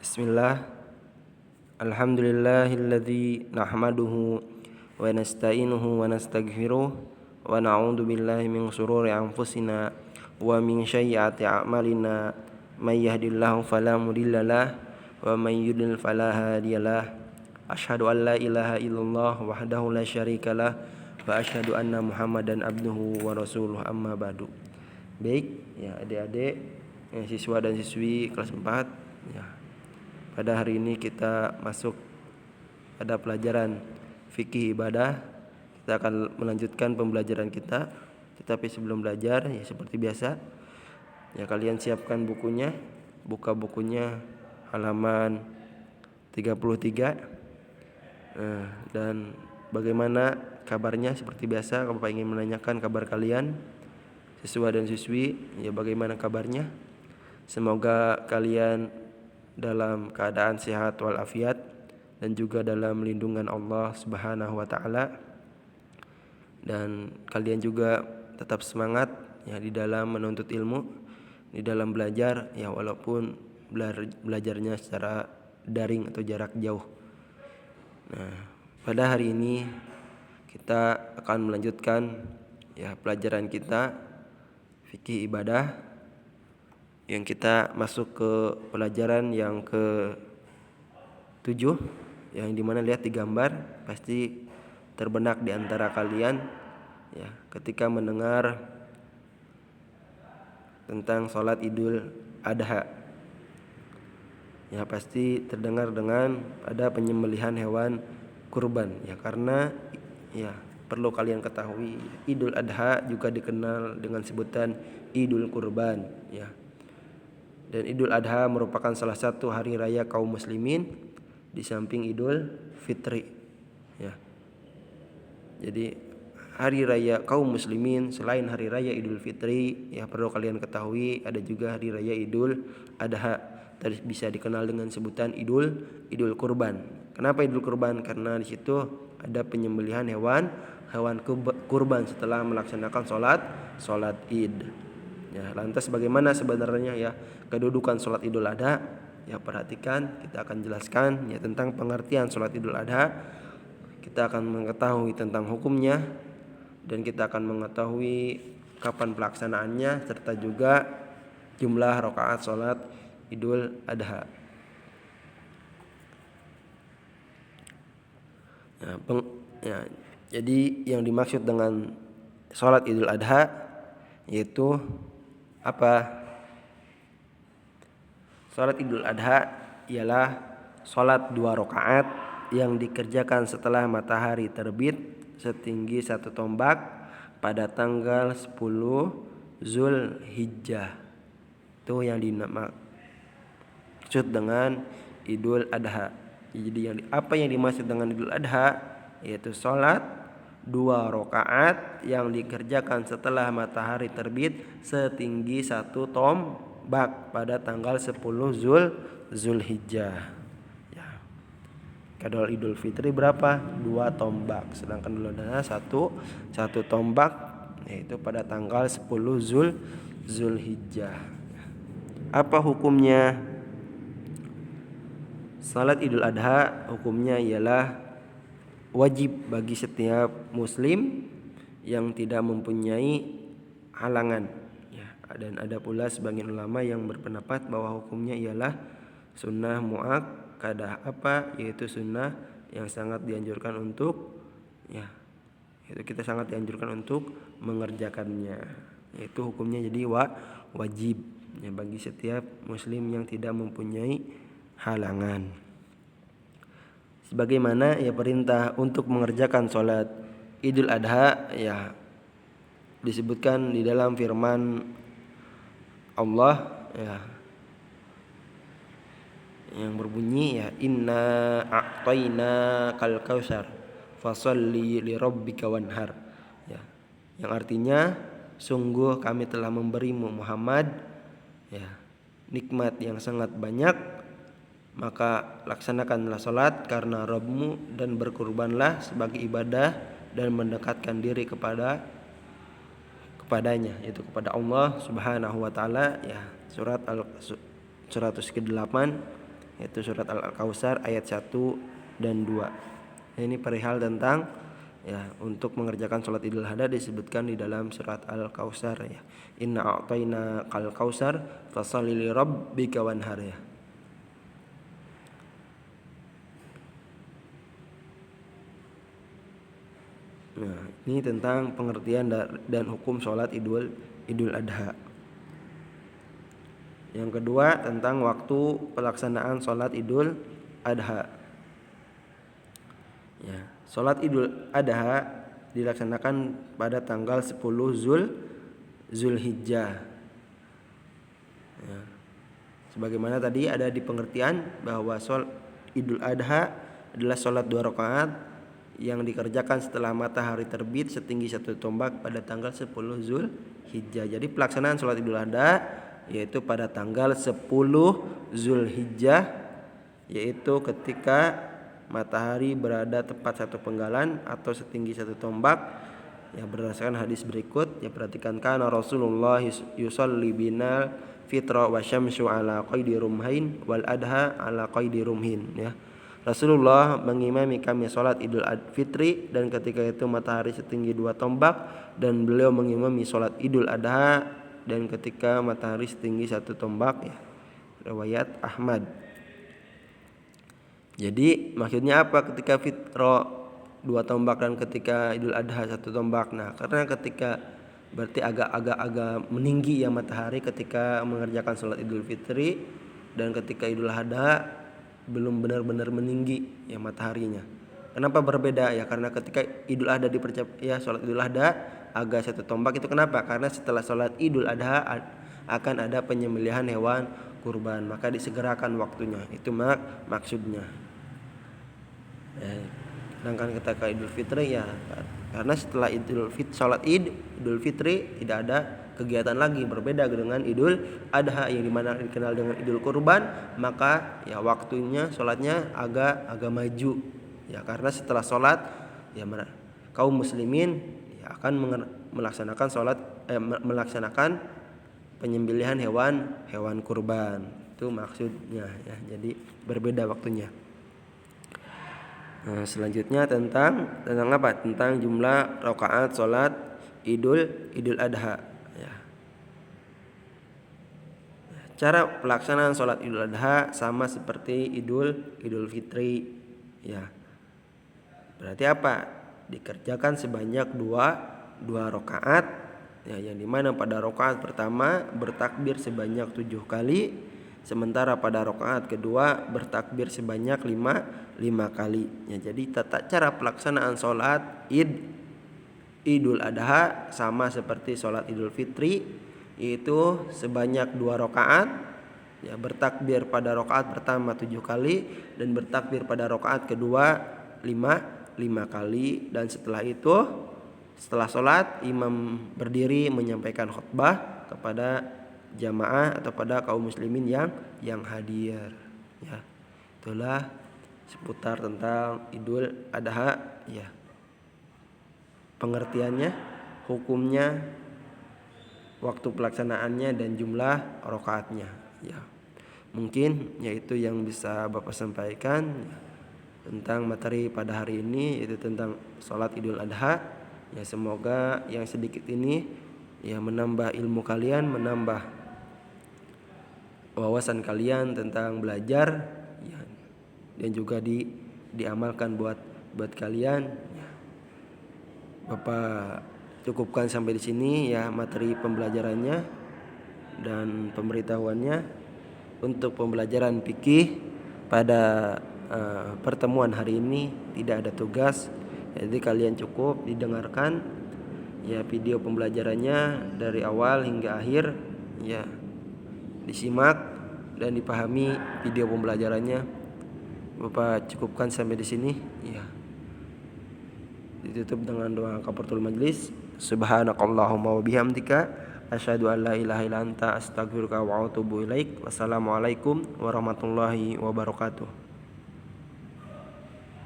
Bismillah. Alhamdulillahilladzi nahmaduhu wa nasta'inuhu wa nastaghfiruh wa na'udzu billahi min shururi anfusina wa min sayyiati a'malina. May yahdihillahu fala mudhillalah wa may yudlil fala hadiyalah. Asyhadu an la ilaha illallah wahdahu la syarikalah wa asyhadu anna Muhammadan abduhu wa rasuluh, amma ba'du. Baik, ya adik-adik, siswa dan siswi kelas 4, ya. Pada hari ini kita masuk pada pelajaran fikih ibadah. Kita akan melanjutkan pembelajaran kita. Tetapi sebelum belajar, ya seperti biasa, ya kalian siapkan bukunya. Buka bukunya halaman 33. Dan bagaimana kabarnya? Seperti biasa, Bapak ingin menanyakan kabar kalian, siswa dan siswi, ya bagaimana kabarnya? Semoga kalian dalam keadaan sehat walafiat dan juga dalam lindungan Allah Subhanahu wa taala, dan kalian juga tetap semangat ya di dalam menuntut ilmu, di dalam belajar ya, walaupun belajarnya secara daring atau jarak jauh. Nah, pada hari ini kita akan melanjutkan ya pelajaran kita fikih ibadah, yang kita masuk ke pelajaran yang ke-7, yang dimana lihat di gambar pasti terbenak di antara kalian ya ketika mendengar tentang sholat Idul Adha. Ya pasti terdengar dengan ada penyembelihan hewan kurban ya, karena ya perlu kalian ketahui Idul Adha juga dikenal dengan sebutan Idul Kurban ya. Dan Idul Adha merupakan salah satu hari raya kaum muslimin di samping Idul Fitri ya. Jadi hari raya kaum muslimin selain hari raya Idul Fitri ya, perlu kalian ketahui ada juga hari raya Idul Adha, bisa dikenal dengan sebutan Idul Kurban. Kenapa Idul Kurban? Karena di situ ada penyembelihan hewan kurban setelah melaksanakan sholat Id. Ya, lantas bagaimana sebenarnya ya kedudukan sholat Idul Adha? Ya perhatikan, kita akan jelaskan ya tentang pengertian sholat Idul Adha. Kita akan mengetahui tentang hukumnya, dan kita akan mengetahui kapan pelaksanaannya serta juga jumlah rakaat sholat Idul Adha. Jadi yang dimaksud dengan sholat Idul Adha yaitu apa? Sholat Idul Adha ialah sholat 2 rakaat yang dikerjakan setelah matahari terbit setinggi 1 tombak pada tanggal 10 Zulhijjah. Itu yang dimaksud dengan Idul Adha. Jadi apa yang dimaksud dengan Idul Adha? Yaitu sholat 2 rakaat yang dikerjakan setelah matahari terbit setinggi 1 tombak pada tanggal 10 Zulhijjah. Ya. Kalau Idul Fitri berapa? 2 tombak. Sedangkan Idul Adha 1 tombak, yaitu pada tanggal 10 Zulhijjah. Apa hukumnya? Salat Idul Adha hukumnya ialah wajib bagi setiap muslim yang tidak mempunyai halangan ya. Dan ada pula sebagian ulama yang berpendapat bahwa hukumnya ialah sunnah muakkadah. Apa? Yaitu sunnah yang sangat dianjurkan untuk ya, itu kita sangat dianjurkan untuk mengerjakannya. Yaitu hukumnya jadi wajib ya bagi setiap muslim yang tidak mempunyai halangan. Sebagaimana ya perintah untuk mengerjakan sholat Idul Adha ya disebutkan di dalam firman Allah ya, yang berbunyi ya, inna a'tayna kal kausar fasholli li rabbika wanhar ya, yang artinya sungguh kami telah memberimu Muhammad ya nikmat yang sangat banyak, maka laksanakanlah salat karena Rabbmu dan berkurbanlah sebagai ibadah dan mendekatkan diri kepadanya, yaitu kepada Allah Subhanahu wa taala ya. Surat Al-108 yaitu surat Al-Kautsar ayat 1 dan 2. Ini perihal tentang ya untuk mengerjakan sholat Idul Adha disebutkan di dalam surat Al-Kautsar ya. Inna a'tayna kal kautsar fasholli li rabbika wanhar ya. Nah, ini tentang pengertian dan hukum sholat Idul Adha. Yang kedua tentang waktu pelaksanaan sholat Idul Adha. Ya, sholat Idul Adha dilaksanakan pada tanggal 10 Zulhijjah. Ya. Sebagaimana tadi ada di pengertian bahwa sholat Idul Adha adalah sholat 2 rakaat yang dikerjakan setelah matahari terbit setinggi 1 tombak pada tanggal 10 Zulhijjah. Jadi pelaksanaan sholat Idul Adha yaitu pada tanggal 10 Zulhijjah, yaitu ketika matahari berada tepat 1 penggalan atau setinggi 1 tombak. Ya, berdasarkan hadis berikut, ya perhatikan, kana Rasulullah yusalli binal fitra wa syamsu ala qaidi rumhain wal adha ala qaidi rumhin ya. Rasulullah mengimami kami salat Idul Fitri dan ketika itu matahari setinggi 2 tombak, dan beliau mengimami salat Idul Adha dan ketika matahari setinggi 1 tombak ya. Riwayat Ahmad. Jadi maksudnya apa ketika fitra 2 tombak dan ketika Idul Adha 1 tombak? Nah, karena ketika berarti agak meninggi ya matahari ketika mengerjakan salat Idul Fitri, dan ketika Idul Adha belum benar-benar meninggi ya mataharinya. Kenapa berbeda ya? Karena ketika Idul Adha ya salat Idul Adha agak 1 tombak itu kenapa? Karena setelah salat Idul Adha akan ada penyembelihan hewan kurban, maka disegerakan waktunya. Itu maksudnya. Sedangkan ketika Idul Fitri ya karena setelah salat Idul Fitri tidak ada kegiatan lagi, berbeda dengan Idul Adha yang dimana dikenal dengan Idul Kurban, maka ya waktunya sholatnya agak maju ya, karena setelah sholat ya kaum muslimin ya akan melaksanakan penyembelihan hewan kurban. Itu maksudnya ya, jadi berbeda waktunya. Nah, selanjutnya tentang apa? Tentang jumlah rakaat sholat Idul Adha. Ya. Cara pelaksanaan sholat Idul Adha sama seperti Idul Fitri. Ya. Berarti apa? Dikerjakan sebanyak 2 rakaat. Ya, yang dimana pada rakaat pertama bertakbir sebanyak 7 kali, sementara pada rakaat kedua bertakbir sebanyak 5 kali. Ya, jadi tata cara pelaksanaan sholat Idul Adha sama seperti sholat Idul Fitri, yaitu sebanyak 2 rakaat. Ya, bertakbir pada rakaat pertama 7 kali dan bertakbir pada rakaat kedua 5 kali, dan setelah sholat imam berdiri menyampaikan khutbah kepada jamaah atau pada kaum muslimin yang hadir. Ya, itulah seputar tentang Idul Adha ya. Pengertiannya, hukumnya, waktu pelaksanaannya, dan jumlah rakaatnya ya. Mungkin yaitu yang bisa Bapak sampaikan ya, tentang materi pada hari ini, yaitu tentang sholat Idul Adha ya. Semoga yang sedikit ini ya menambah ilmu kalian, menambah wawasan kalian tentang belajar ya, dan juga diamalkan buat kalian ya. Bapak cukupkan sampai di sini ya materi pembelajarannya dan pemberitahuannya. Untuk pembelajaran fikih pada pertemuan hari ini tidak ada tugas, jadi kalian cukup didengarkan ya video pembelajarannya dari awal hingga akhir ya, disimak dan dipahami video pembelajarannya. Bapak cukupkan sampai di sini ya. Ditutup dengan doa kafaratul majlis. Subhanakallahumma wa bihamdika asyhadu an la ilaha illa anta astaghfiruka wa atubu ilaik. Wassalamualaikum warahmatullahi wabarakatuh.